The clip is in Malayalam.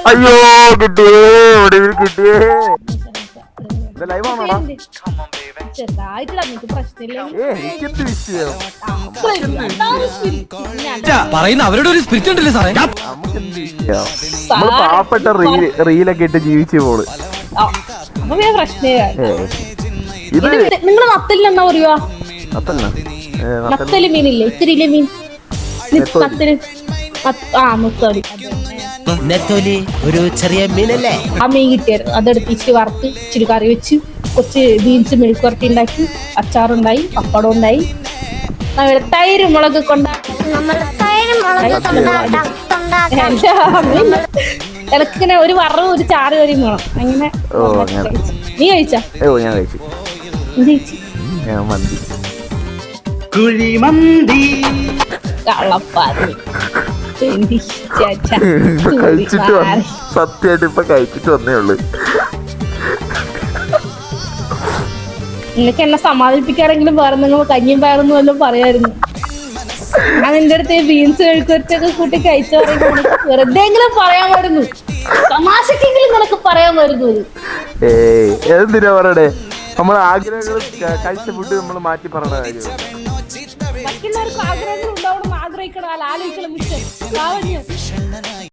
അയ്യോ കിട്ടിയേ ഒടുവിൽ കിട്ടിയേ. ലൈവ് ആണോടാ? എനിക്കെന്ത് വിഷയം? പറയുന്ന അവരുടെ ഒരു സ്പിരിറ്റ് ഉണ്ടല്ലേ സാറേ. നമുക്കെന്ത് വിഷയം? നമ്മള് പാവപ്പെട്ട റീലൊക്കെ ഇട്ട് ജീവിച്ചു പോള്. ഇത് നിങ്ങള് നത്തലിന് എന്നാ പറയുക? നത്തല് മീനില്ലേ? ഇത്തിരി മീൻ നത്തല്. നെത്തോലി ഒരു ചെറിയ മീനല്ലേ? ആ മീൻ കിട്ടിയായിരുന്നു. അതെടുത്ത് ഇച്ചിരി വറുത്ത് ഇച്ചിരി കറി വെച്ച് കുറച്ച് ബീൻസ് മെഴുക്ക് വരട്ടി ഉണ്ടാക്കി, അച്ചാറുണ്ടായി, പപ്പടം ഉണ്ടായി, തൈര് മുളക് ഇളക്കിങ്ങനെ ഒരു വറവും ഒരു ചാറ് കറിയും വേണം. അങ്ങനെ നീ കഴിച്ചാ? ഞാൻ കഴിച്ചു. കള്ളപ്പാതി സത്യമായിട്ട് ഇപ്പൊ കഴിച്ചിട്ട് വന്നേ ഉള്ളു. നിനക്ക് എന്നെ സമാധാനിപ്പിക്കാനെങ്കിലും വേറെ നിങ്ങൾ കഞ്ഞിയും പയറൊന്നും വല്ലതും പറയായിരുന്നു. ഞാൻ നിന്റെ അടുത്ത് ബീൻസ് മെഴുക്കുവരട്ടിയൊക്കെ കൂട്ടി കഴിച്ച പറയുമ്പോ വെറുതെ എങ്കിലും പറയാമായിരുന്നു. തമാശക്കെങ്കിലും നിനക്ക് പറയാമായിരുന്നു. എന്തിനാ പറയണേ? നമ്മളെ ആഗ്രഹങ്ങൾ കഴിച്ച ഫുഡ് നമ്മൾ മാറ്റി പറയണ കാര്യം. മറ്റുള്ളവർക്ക് ആഗ്രഹങ്ങൾ ഉണ്ടാവണം, ആഗ്രഹിക്കണം, ആലോചിക്കണം.